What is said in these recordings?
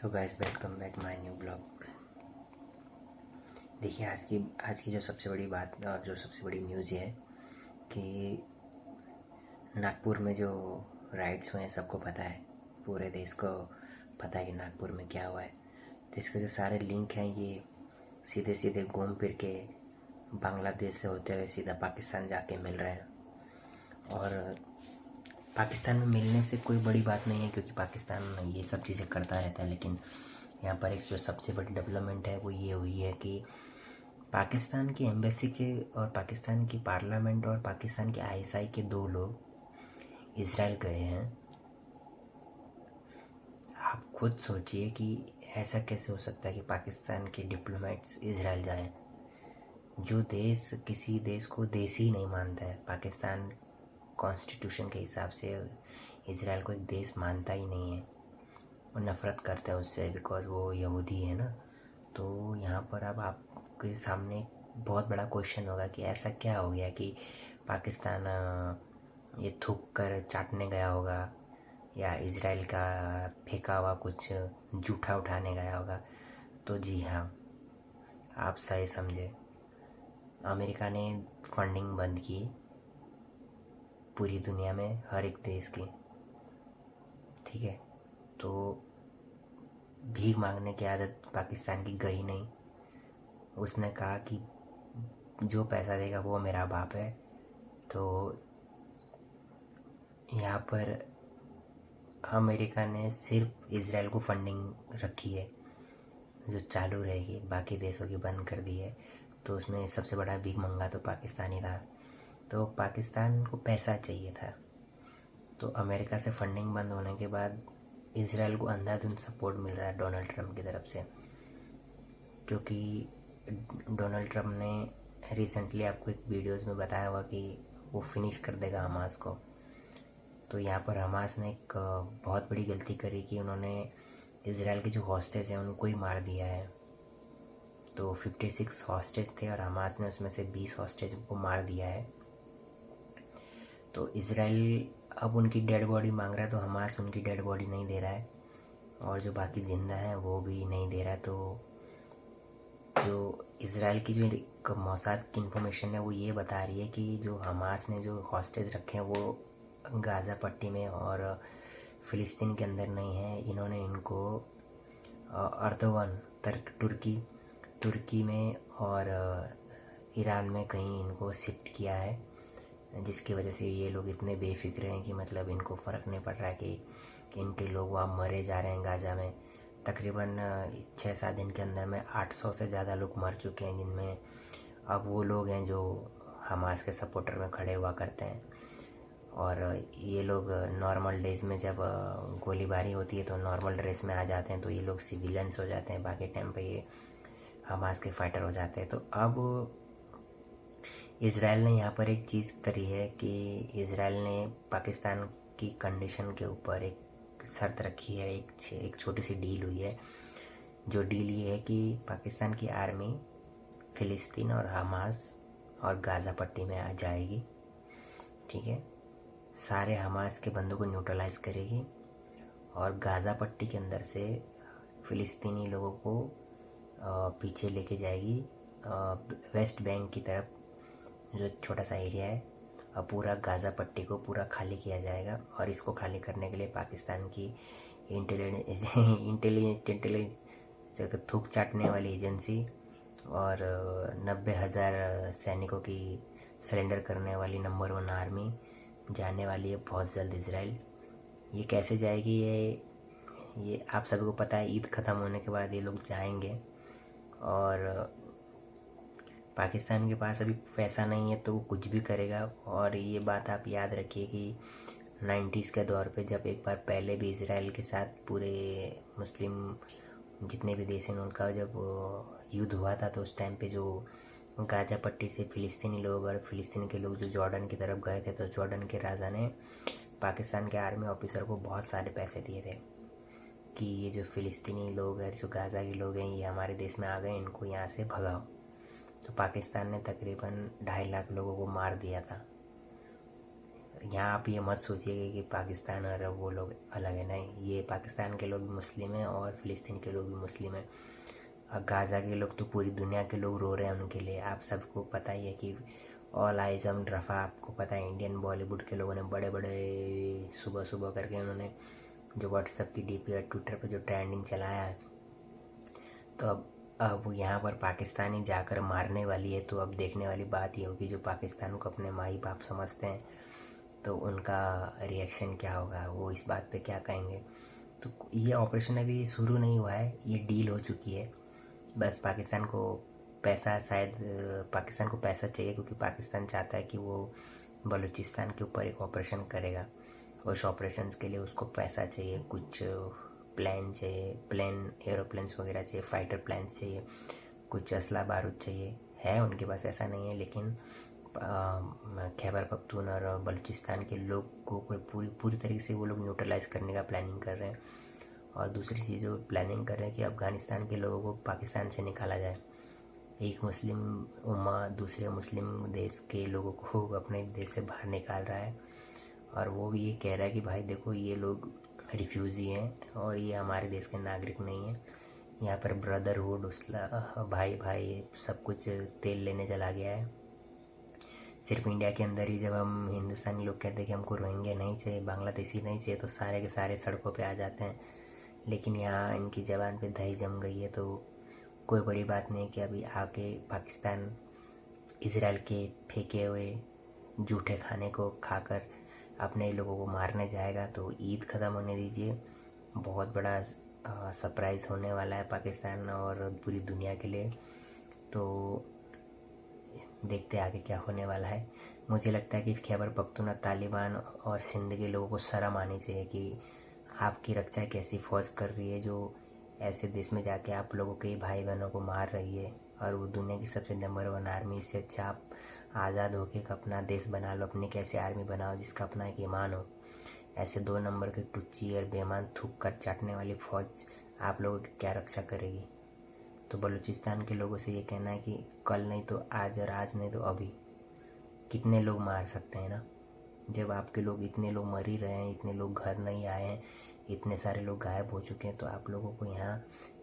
तो guys welcome back my new blog. देखिए आज की जो सबसे बड़ी बात और जो सबसे बड़ी न्यूज़ ये है कि नागपुर में जो राइट्स हुए हैं सबको पता है, पूरे देश को पता है कि नागपुर में क्या हुआ है। तो इसके जो सारे लिंक हैं ये सीधे सीधे घूम फिर के बांग्लादेश से होते हुए सीधा पाकिस्तान जाके मिल रहे हैं। और पाकिस्तान में मिलने से कोई बड़ी बात नहीं है क्योंकि पाकिस्तान ये सब चीज़ें करता रहता है, लेकिन यहाँ पर एक जो सबसे बड़ी डेवलपमेंट है वो ये हुई है कि पाकिस्तान की एम्बेसी के और पाकिस्तान की पार्लियामेंट और पाकिस्तान के आईएसआई के 2 लोग इसराइल गए हैं। आप खुद सोचिए कि ऐसा कैसे हो सकता है कि पाकिस्तान के डिप्लोमेट्स इसराइल जाएं। जो देश किसी देश को देश ही नहीं मानता है, पाकिस्तान कॉन्स्टिट्यूशन के हिसाब से इसराइल को एक देश मानता ही नहीं है, वो नफ़रत करता है उससे बिकॉज़ वो यहूदी है ना। तो यहाँ पर अब आपके सामने बहुत बड़ा क्वेश्चन होगा कि ऐसा क्या हो गया कि पाकिस्तान ये थूक कर चाटने गया होगा या इजराइल का फेंका हुआ कुछ जूठा उठाने गया होगा। तो जी हाँ, आप सही समझे, अमेरिका ने फंडिंग बंद की पूरी दुनिया में हर एक देश की, ठीक है। तो भीख मांगने की आदत पाकिस्तान की गई नहीं। उसने कहा कि जो पैसा देगा वो मेरा बाप है। तो यहाँ पर अमेरिका ने सिर्फ इजराइल को फंडिंग रखी है जो चालू रहेगी, बाकी देशों की बंद कर दी है। तो उसमें सबसे बड़ा भीख मंगा तो पाकिस्तान ही था। तो पाकिस्तान को पैसा चाहिए था, तो अमेरिका से फंडिंग बंद होने के बाद इजराइल को अंधाधुंध सपोर्ट मिल रहा है डोनाल्ड ट्रम्प की तरफ से, क्योंकि डोनाल्ड ट्रम्प ने रिसेंटली आपको एक वीडियोस में बताया होगा कि वो फिनिश कर देगा हमास को। तो यहाँ पर हमास ने एक बहुत बड़ी गलती करी कि उन्होंने इजराइल के जो हॉस्टेज हैं उनको ही मार दिया है। तो 56 हॉस्टेज थे और हमास ने उसमें से 20 हॉस्टेज को मार दिया है। तो इजराइल अब उनकी डेड बॉडी मांग रहा है, तो हमास उनकी डेड बॉडी नहीं दे रहा है और जो बाकी ज़िंदा हैं वो भी नहीं दे रहा है। तो जो इजराइल की जो मौसाद की इन्फॉर्मेशन है वो ये बता रही है कि जो हमास ने जो हॉस्टेज रखे हैं वो गाज़ा पट्टी में और फ़िलिस्तीन के अंदर नहीं है। इन्होंने इनको अर्दोगन तुर्की में और ईरान में कहीं इनको शिफ्ट किया है, जिसकी वजह से ये लोग इतने बेफिक्र हैं कि मतलब इनको फ़र्क नहीं पड़ रहा है कि इनके लोग वहाँ मरे जा रहे हैं। गाज़ा में तकरीबन 6-7 दिन के अंदर में 800 से ज़्यादा लोग मर चुके हैं, जिनमें अब वो लोग हैं जो हमास के सपोर्टर में खड़े हुआ करते हैं। और ये लोग नॉर्मल डेज में जब गोलीबारी होती है तो नॉर्मल ड्रेस में आ जाते हैं, तो ये लोग सिविलियंस हो जाते हैं, बाकी टाइम पे ये हमास के फाइटर हो जाते हैं। तो अब इजराइल ने यहाँ पर एक चीज़ करी है कि इजराइल ने पाकिस्तान की कंडीशन के ऊपर एक शर्त रखी है, एक छोटी सी डील हुई है। जो डील ये है कि पाकिस्तान की आर्मी फ़िलिस्तीन और हमास और गाज़ा पट्टी में आ जाएगी, ठीक है। सारे हमास के बंदों को न्यूट्रलाइज करेगी और गाज़ा पट्टी के अंदर से फ़िलिस्तीनी लोगों को पीछे लेके जाएगी वेस्ट बैंक की तरफ, जो छोटा सा एरिया है। अब पूरा गाज़ा पट्टी को पूरा खाली किया जाएगा और इसको खाली करने के लिए पाकिस्तान की इंटेलिजेंस थूक चाटने वाली एजेंसी और 90,000 सैनिकों की सरेंडर करने वाली नंबर 1 आर्मी जाने वाली है बहुत जल्द इजराइल। ये कैसे जाएगी ये आप सभी को पता है। ईद ख़त्म होने के बाद ये लोग जाएंगे और पाकिस्तान के पास अभी पैसा नहीं है तो वो कुछ भी करेगा। और ये बात आप याद रखिए कि 90s के दौर पे जब एक बार पहले भी इजराइल के साथ पूरे मुस्लिम जितने भी देश हैं उनका जब युद्ध हुआ था, तो उस टाइम पे जो गाज़ा पट्टी से फ़िलिस्तीनी लोग और फ़िलिस्तीन के लोग जो जॉर्डन की तरफ गए थे, तो जॉर्डन के राजा ने पाकिस्तान के आर्मी ऑफिसर को बहुत सारे पैसे दिए थे कि ये जो फ़िलिस्तीनी लोग हैं, जो गाज़ा के लोग हैं, ये हमारे देश में आ गए, इनको यहाँ से भगाओ। तो पाकिस्तान ने तकरीबन 2.5 लाख लोगों को मार दिया था यहाँ आप ये मत सोचिए कि पाकिस्तान और वो लोग अलग है, नहीं, ये पाकिस्तान के लोग भी मुस्लिम हैं और फ़िलिस्तीन के लोग भी मुस्लिम हैं। और गाज़ा के लोग तो पूरी दुनिया के लोग रो रहे हैं उनके लिए। आप सबको पता ही है कि ऑल आइज़ ऑन रफ़ा, आपको पता है इंडियन बॉलीवुड के लोगों ने बड़े बड़े सुबह सुबह करके उन्होंने जो व्हाट्सएप की डीपी और ट्विटर पर जो ट्रेंडिंग चलाया है, तो अब यहाँ पर पाकिस्तानी जाकर मारने वाली है। तो अब देखने वाली बात ये होगी, जो पाकिस्तान को अपने माई बाप समझते हैं तो उनका रिएक्शन क्या होगा, वो इस बात पे क्या कहेंगे। तो ये ऑपरेशन अभी शुरू नहीं हुआ है, ये डील हो चुकी है। बस पाकिस्तान को पैसा, शायद पाकिस्तान को पैसा चाहिए, क्योंकि पाकिस्तान चाहता है कि वो बलूचिस्तान के ऊपर एक ऑपरेशन करेगा। उस ऑपरेशन के लिए उसको पैसा चाहिए, कुछ प्लान चाहिए, एरोप्लेन्स वगैरह चाहिए, फाइटर प्लान्स चाहिए, कुछ असला बारूद चाहिए। है उनके पास, ऐसा नहीं है, लेकिन खैबर पख्तून और बलूचिस्तान के लोग को पूरी तरीके से वो लोग न्यूट्रलाइज करने का प्लानिंग कर रहे हैं। और दूसरी चीज़ वो प्लानिंग कर रहे हैं कि अफ़गानिस्तान के लोगों को पाकिस्तान से निकाला जाए। एक मुस्लिम उम्मा दूसरे मुस्लिम देश के लोगों को अपने देश से बाहर निकाल रहा है, और वो भी ये कह रहा है कि भाई देखो, ये लोग रिफ्यूज़ी हैं और ये हमारे देश के नागरिक नहीं हैं। यहाँ पर ब्रदरहुड, भाई भाई सब कुछ तेल लेने चला गया है। सिर्फ इंडिया के अंदर ही जब हम हिंदुस्तानी लोग कहते हैं कि हमको रोहिंग्या नहीं चाहिए, बांग्लादेशी नहीं चाहिए, तो सारे के सारे सड़कों पे आ जाते हैं। लेकिन यहाँ इनकी ज़बान पे दही जम गई है, तो कोई बड़ी बात नहीं कि अभी आके पाकिस्तान इजराइल के फेंके हुए जूठे खाने को खाकर अपने लोगों को मारने जाएगा। तो ईद ख़त्म होने दीजिए, बहुत बड़ा सरप्राइज़ होने वाला है पाकिस्तान और पूरी दुनिया के लिए। तो देखते आगे क्या होने वाला है। मुझे लगता है कि खैबर पख्तूनख्वा, तालिबान और सिंध के लोगों को शर्म आनी चाहिए कि आपकी रक्षा एक ऐसी फ़ौज कर रही है जो ऐसे देश में जाके आप लोगों के भाई बहनों को मार रही है, और वो दुनिया की सबसे नंबर 1 आर्मी। इससे अच्छा आप आज़ाद होके अपना देश बना लो, अपनी कैसी आर्मी बनाओ जिसका अपना एक ईमान हो। ऐसे 2 नंबर के टुच्ची और बेईमान थूक कर चाटने वाली फ़ौज आप लोगों की क्या रक्षा करेगी। तो बलूचिस्तान के लोगों से ये कहना है कि कल नहीं तो आज, और आज नहीं तो अभी। कितने लोग मार सकते हैं ना, जब आपके लोग इतने लोग मर ही रहे हैं, इतने लोग घर नहीं आए हैं, इतने सारे लोग गायब हो चुके हैं, तो आप लोगों को यहाँ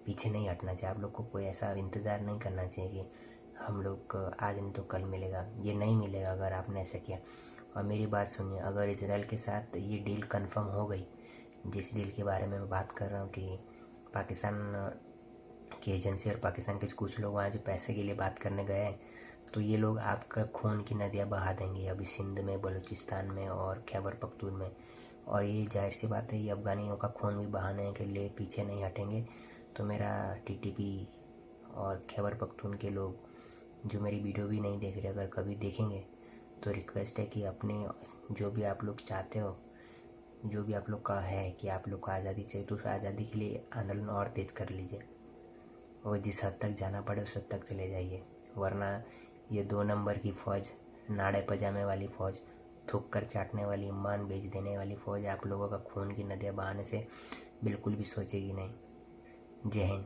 पीछे नहीं हटना चाहिए। आप लोग को कोई ऐसा इंतज़ार नहीं करना चाहिए कि हम लोग आज नहीं तो कल मिलेगा। ये नहीं मिलेगा अगर आपने ऐसा किया। और मेरी बात सुनिए, अगर इजराइल के साथ ये डील कंफर्म हो गई, जिस डील के बारे में मैं बात कर रहा हूँ कि पाकिस्तान की एजेंसी और पाकिस्तान के कुछ लोग वहाँ जो पैसे के लिए बात करने गए हैं, तो ये लोग आपका खून की नदियाँ बहा देंगे अभी सिंध में, बलूचिस्तान में और खैबर पख्तून में। और ये जाहिर सी बात है, ये अफ़गानियों का खून भी बहाने के लिए पीछे नहीं हटेंगे। तो मेरा टीटीपी और खैबर पख्तून के लोग जो मेरी वीडियो भी नहीं देख रहे, अगर कभी देखेंगे तो रिक्वेस्ट है कि अपने जो भी आप लोग चाहते हो, जो भी आप लोग का है कि आप लोग को आज़ादी चाहिए, तो उस आज़ादी के लिए आंदोलन और तेज़ कर लीजिए, और जिस हद तक जाना पड़े उस हद तक चले जाइए। वरना ये 2 नंबर की फ़ौज, नाड़े पजामे वाली फ़ौज, थूक कर चाटने वाली, ईमान बेच देने वाली फ़ौज आप लोगों का खून की नदियाँ बहाने से बिल्कुल भी सोचेगी नहीं। जय हिंद।